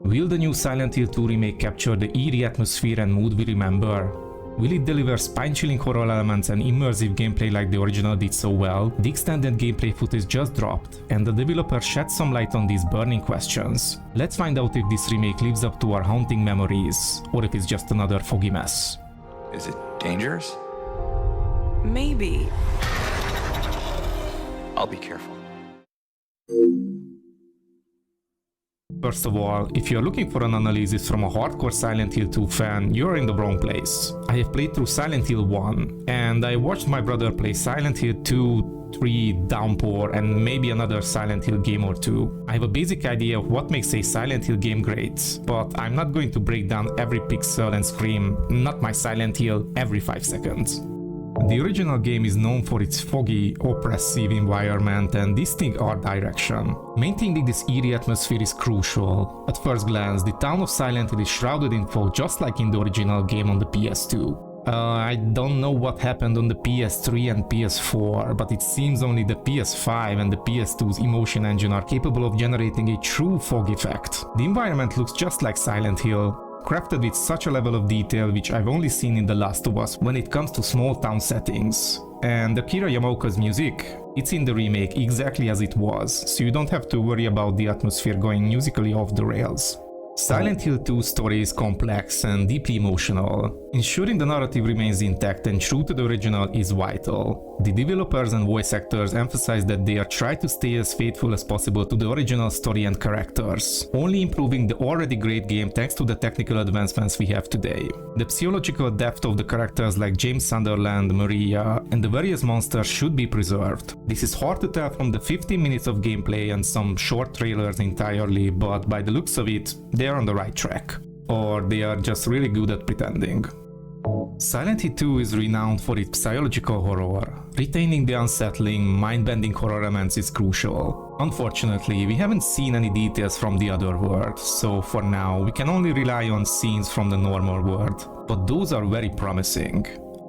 Will the new Silent Hill 2 remake capture the eerie atmosphere and mood we remember? Will it deliver spine-chilling horror elements and immersive gameplay like the original did so well? The extended gameplay footage just dropped, and the developer shed some light on these burning questions. Let's find out if this remake lives up to our haunting memories, or if it's just another foggy mess. Is it dangerous? Maybe. I'll be careful. First of all, if you're looking for an analysis from a hardcore Silent Hill 2 fan, you're in the wrong place. I have played through Silent Hill 1, and I watched my brother play Silent Hill 2, 3, Downpour, and maybe another Silent Hill game or two. I have a basic idea of what makes a Silent Hill game great, but I'm not going to break down every pixel and scream, "Not my Silent Hill," every 5 seconds. The original game is known for its foggy, oppressive environment and distinct art direction. Maintaining this eerie atmosphere is crucial. At first glance, the town of Silent Hill is shrouded in fog just like in the original game on the PS2. I don't know what happened on the PS3 and PS4, but it seems only the PS5 and the PS2's Immersion engine are capable of generating a true fog effect. The environment looks just like Silent Hill, crafted with such a level of detail which I've only seen in The Last of Us when it comes to small town settings. And Akira Yamaoka's music, it's in the remake exactly as it was, so you don't have to worry about the atmosphere going musically off the rails. Silent Hill 2's story is complex and deeply emotional. Ensuring the narrative remains intact and true to the original is vital. The developers and voice actors emphasize that they are trying to stay as faithful as possible to the original story and characters, only improving the already great game thanks to the technical advancements we have today. The psychological depth of the characters like James Sunderland, Maria, and the various monsters should be preserved. This is hard to tell from the 15 minutes of gameplay and some short trailers entirely, but by the looks of it, they are on the right track. Or they are just really good at pretending. Silent Hill 2 is renowned for its psychological horror. Retaining the unsettling, mind-bending horror elements is crucial. Unfortunately, we haven't seen any details from the other world, so for now we can only rely on scenes from the normal world, but those are very promising.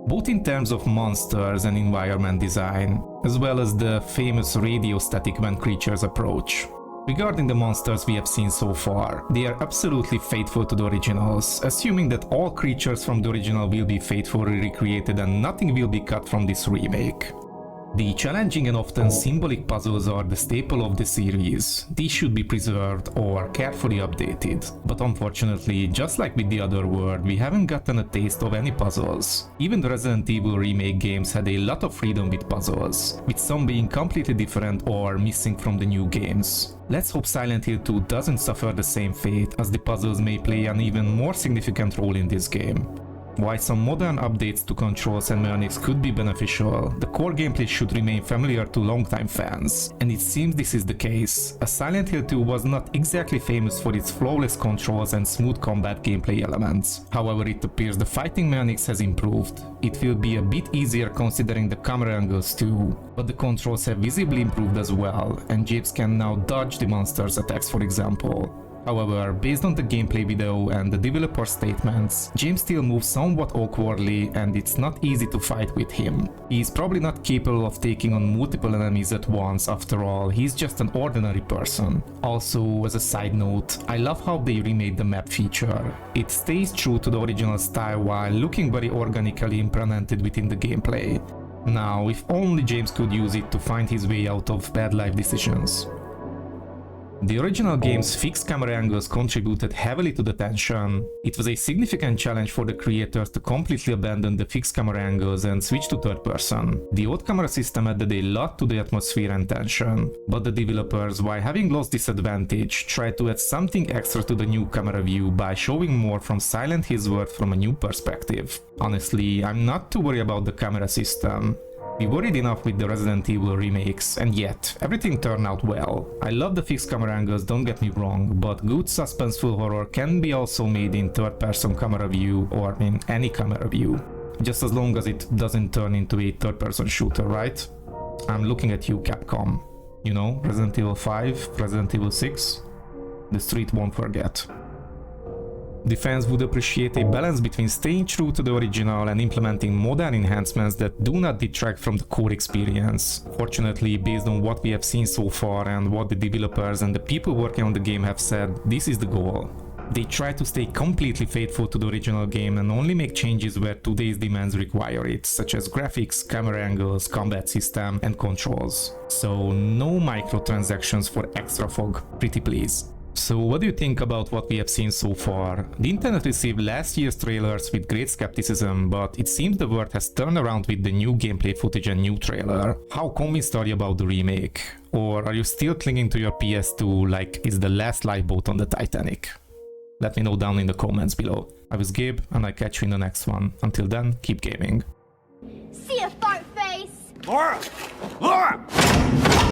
Both in terms of monsters and environment design, as well as the famous radio static when creatures approach. Regarding the monsters we have seen so far, they are absolutely faithful to the originals, assuming that all creatures from the original will be faithfully recreated and nothing will be cut from this remake. The challenging and often symbolic puzzles are the staple of the series. These should be preserved or carefully updated. But unfortunately, just like with the other world, we haven't gotten a taste of any puzzles. Even the Resident Evil remake games had a lot of freedom with puzzles, with some being completely different or missing from the new games. Let's hope Silent Hill 2 doesn't suffer the same fate, as the puzzles may play an even more significant role in this game. While some modern updates to controls and mechanics could be beneficial, the core gameplay should remain familiar to longtime fans, and it seems this is the case, as Silent Hill 2 was not exactly famous for its flawless controls and smooth combat gameplay elements. However, it appears the fighting mechanics has improved. It will be a bit easier considering the camera angles too, but the controls have visibly improved as well, and James can now dodge the monster's attacks, for example. However, based on the gameplay video and the developer statements, James still moves somewhat awkwardly and it's not easy to fight with him. He's probably not capable of taking on multiple enemies at once, after all, he's just an ordinary person. Also, as a side note, I love how they remade the map feature. It stays true to the original style while looking very organically implemented within the gameplay. Now, if only James could use it to find his way out of bad life decisions. The original game's fixed camera angles contributed heavily to the tension. It was a significant challenge for the creators to completely abandon the fixed camera angles and switch to third person. The old camera system added a lot to the atmosphere and tension, but the developers, while having lost this advantage, tried to add something extra to the new camera view by showing more from Silent Hill's world from a new perspective. Honestly, I'm not too worried about the camera system. We worried enough with the Resident Evil remakes, and yet, everything turned out well. I love the fixed camera angles, don't get me wrong, but good suspenseful horror can be also made in third-person camera view or in any camera view. Just as long as it doesn't turn into a third-person shooter, right? I'm looking at you, Capcom. You know, Resident Evil 5, Resident Evil 6? The street won't forget. The fans would appreciate a balance between staying true to the original and implementing modern enhancements that do not detract from the core experience. Fortunately, based on what we have seen so far and what the developers and the people working on the game have said, this is the goal. They try to stay completely faithful to the original game and only make changes where today's demands require it, such as graphics, camera angles, combat system, and controls. So no microtransactions for extra fog, pretty please. So what do you think about what we have seen so far? The internet received last year's trailers with great skepticism, but it seems the world has turned around with the new gameplay footage and new trailer. How convinced are you about the remake? Or are you still clinging to your PS2 like it's the last lifeboat on the Titanic? Let me know down in the comments below. I was Gabe, and I'll catch you in the next one. Until then, keep gaming. See ya, fart face! Laura! Laura!